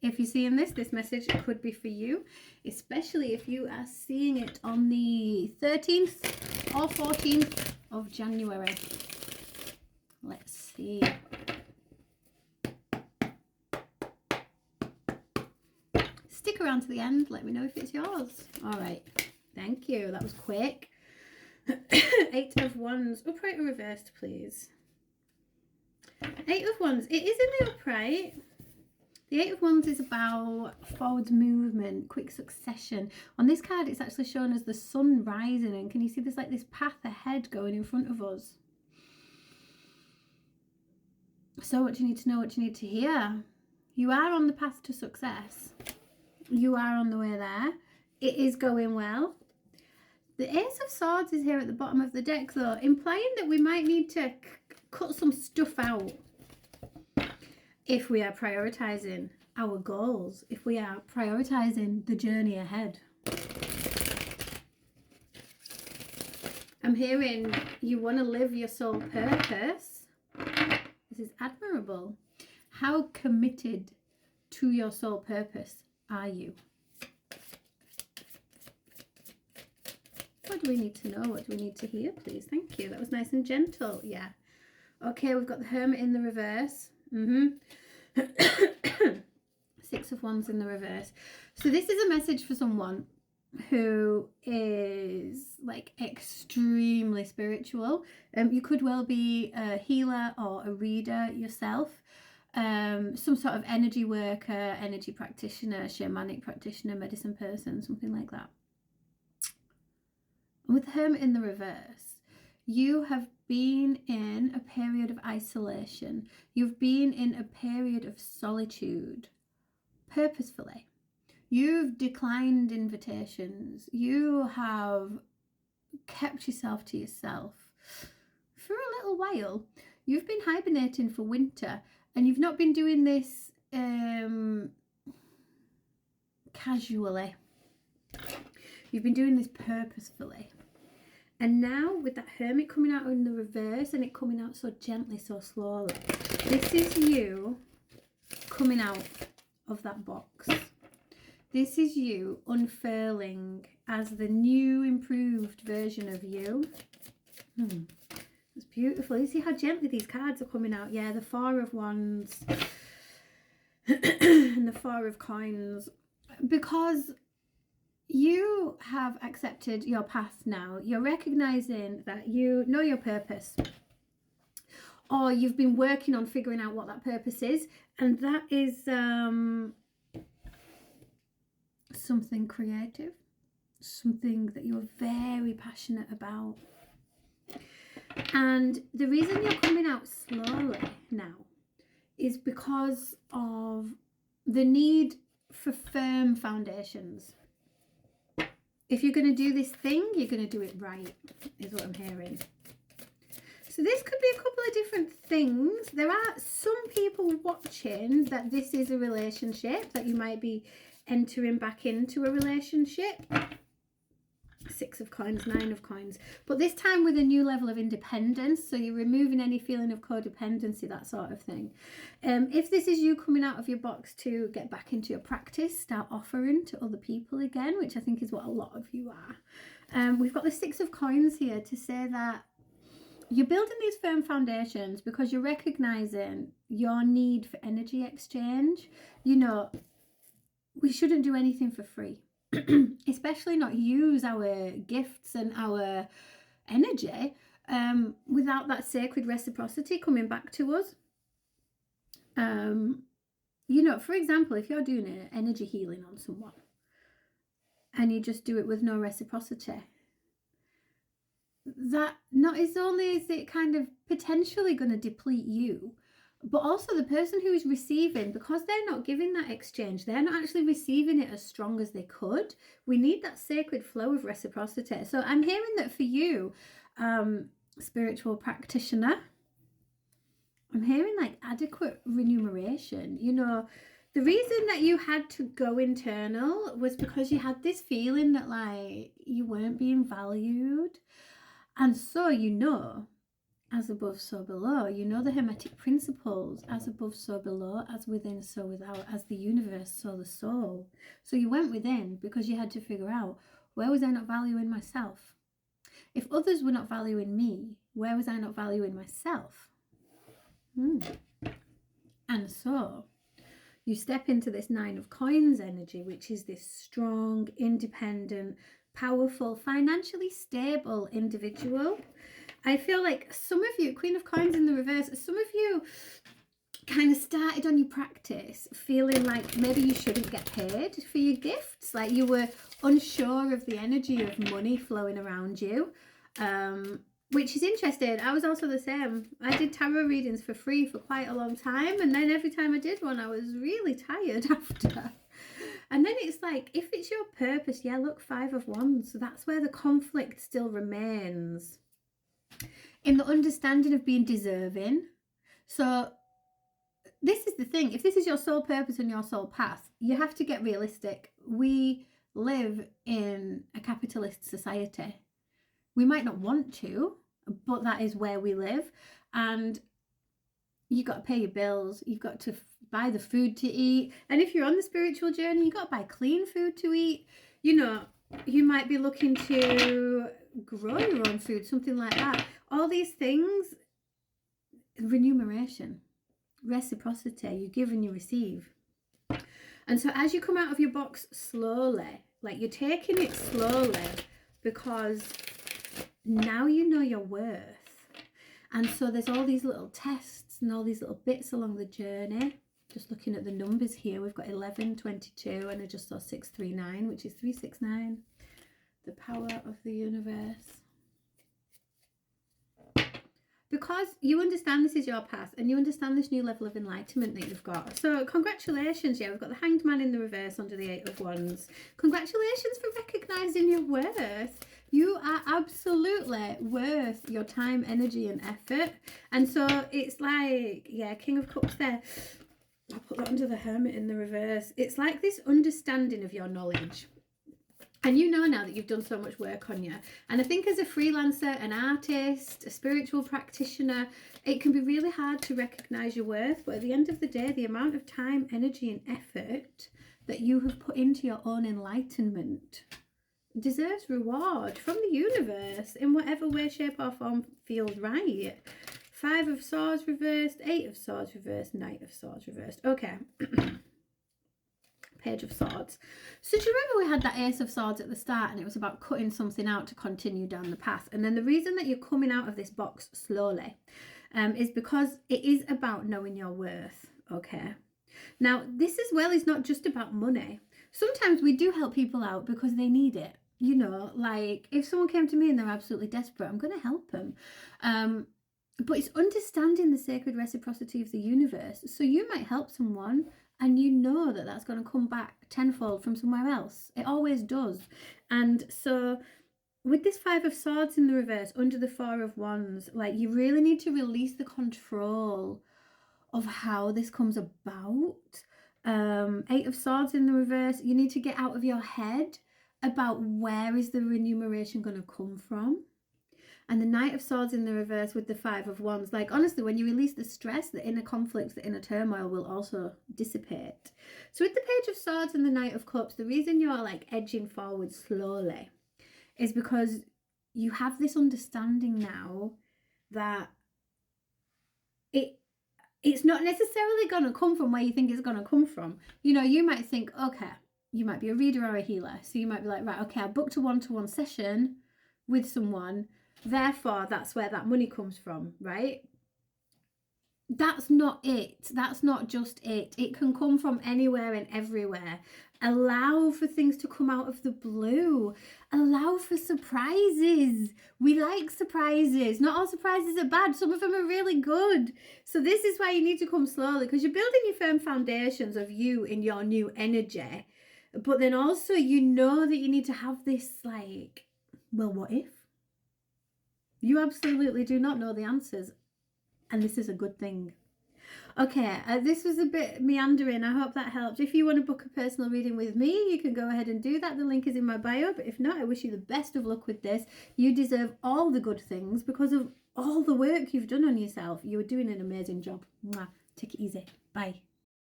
If you're seeing this message could be for you, especially if you are seeing it on the 13th or 14th of January. Let's see. Stick around to the end. Let me know if it's yours. All right. Thank you. That was quick. 8 of Wands. Upright or reversed, please. 8 of Wands. It is in the upright. The 8 of Wands is about forward movement, quick succession. On this card, it's actually shown as the sun rising. And can you see there's like this path ahead going in front of us? So what do you need to know, what do you need to hear? You are on the path to success. You are on the way there. It is going well. The Ace of Swords is here at the bottom of the deck, though, implying that we might need to cut some stuff out if we are prioritising our goals, if we are prioritising the journey ahead. I'm hearing you want to live your soul purpose. This is admirable. How committed to your soul purpose are you? What do we need to know? What do we need to hear, please? Thank you. That was nice and gentle. Yeah. Okay, we've got the Hermit in the reverse. 6 of Wands in the reverse. So this is a message for someone who is like extremely spiritual. You could well be a healer or a reader yourself. Some sort of energy worker, energy practitioner, shamanic practitioner, medicine person, something like that. With the Hermit in the reverse, you have been in a period of isolation. You've been in a period of solitude, purposefully. You've declined invitations. You have kept yourself to yourself for a little while. You've been hibernating for winter, and you've not been doing this casually. You've been doing this purposefully. And now with that Hermit coming out in the reverse and it coming out so gently, so slowly, this is you coming out of that box. This is you unfurling as the new, improved version of you. It's beautiful. You see how gently these cards are coming out? Yeah, the 4 of Wands and the 4 of Coins. Because you have accepted your path now. You're recognizing that you know your purpose, or you've been working on figuring out what that purpose is, and that is something creative, something that you're very passionate about. And the reason you're coming out slowly now is because of the need for firm foundations. If you're going to do this thing, you're going to do it right, is what I'm hearing. So this could be a couple of different things. There are some people watching that this is a relationship, that you might be entering back into a relationship. 6 of Coins, 9 of Coins. But this time with a new level of independence. So you're removing any feeling of codependency, that sort of thing. If this is you coming out of your box to get back into your practice, start offering to other people again, which I think is what a lot of you are. We've got the 6 of Coins here to say that you're building these firm foundations because you're recognizing your need for energy exchange. You know, we shouldn't do anything for free. Especially not use our gifts and our energy without that sacred reciprocity coming back to us. You know, for example, if you're doing an energy healing on someone and you just do it with no reciprocity, that not only is it kind of potentially going to deplete you, but also the person who is receiving, because they're not giving that exchange, they're not actually receiving it as strong as they could. We need that sacred flow of reciprocity. So I'm hearing that for you, spiritual practitioner, I'm hearing like adequate remuneration. You know, the reason that you had to go internal was because you had this feeling that like you weren't being valued. And so, you know, as above, so below. You know the Hermetic principles, as above, so below, as within, so without, as the universe, so the soul. So you went within because you had to figure out, where was I not valuing myself? If others were not valuing me, where was I not valuing myself? And so you step into this 9 of Coins energy, which is this strong, independent, powerful, financially stable individual. I feel like some of you, Queen of Coins in the reverse, some of you kind of started on your practice feeling like maybe you shouldn't get paid for your gifts, like you were unsure of the energy of money flowing around you, which is interesting. I was also the same. I did tarot readings for free for quite a long time, and then every time I did one I was really tired after. And then it's like, if it's your purpose, yeah, look, 5 of Wands, so that's where the conflict still remains, in the understanding of being deserving. So this is the thing, if this is your soul purpose and your soul path, you have to get realistic. We live in a capitalist society. We might not want to, but that is where we live. And you've got to pay your bills, you've got to buy the food to eat. And if you're on the spiritual journey, you've got to buy clean food to eat. You know, you might be looking to grow your own food, something like that. All these things, remuneration, reciprocity, you give and you receive. And so as you come out of your box slowly, like you're taking it slowly, because now you know your worth. And so there's all these little tests and all these little bits along the journey. Just looking at the numbers here, we've got 11, 22, and I just saw 639, which is 369. The power of the universe. Because you understand this is your path and you understand this new level of enlightenment that you've got. So congratulations, yeah, we've got the Hanged Man in the reverse under the 8 of Wands. Congratulations for recognising your worth. You are absolutely worth your time, energy and effort. And so it's like, yeah, King of Cups there. I'll put that under the Hermit in the reverse. It's like this understanding of your knowledge. And you know now that you've done so much work on you. And I think as a freelancer, an artist, a spiritual practitioner, it can be really hard to recognise your worth. But at the end of the day, the amount of time, energy and effort that you have put into your own enlightenment deserves reward from the universe in whatever way, shape or form feels right. 5 of Swords reversed, 8 of Swords reversed, Knight of Swords reversed. Okay. Page of Swords. So do you remember we had that Ace of Swords at the start, and it was about cutting something out to continue down the path? And then the reason that you're coming out of this box slowly is because it is about knowing your worth. Okay. Now, this as well is not just about money. Sometimes we do help people out because they need it. You know, like if someone came to me and they're absolutely desperate, I'm going to help them. But it's understanding the sacred reciprocity of the universe. So you might help someone and you know that that's going to come back tenfold from somewhere else. It always does. And so with this 5 of Swords in the reverse under the 4 of Wands, like you really need to release the control of how this comes about. 8 of Swords in the reverse, you need to get out of your head about where is the remuneration going to come from. And the Knight of Swords in the reverse with the 5 of Wands. Like, honestly, when you release the stress, the inner conflicts, the inner turmoil will also dissipate. So with the Page of Swords and the Knight of Cups, the reason you're like edging forward slowly is because you have this understanding now that it's not necessarily going to come from where you think it's going to come from. You know, you might think, okay, you might be a reader or a healer. So you might be like, right, okay, I booked a one-to-one session with someone. Therefore, that's where that money comes from, right? That's not it. That's not just it. It can come from anywhere and everywhere. Allow for things to come out of the blue. Allow for surprises. We like surprises. Not all surprises are bad. Some of them are really good. So this is why you need to come slowly, because you're building your firm foundations of you in your new energy. But then also you know that you need to have this like, well, what if? You absolutely do not know the answers, and this is a good thing. Okay, this was a bit meandering. I hope that helped. If you want to book a personal reading with me, you can go ahead and do that. The link is in my bio, but if not, I wish you the best of luck with this. You deserve all the good things because of all the work you've done on yourself. You're doing an amazing job. Mwah. Take it easy. Bye.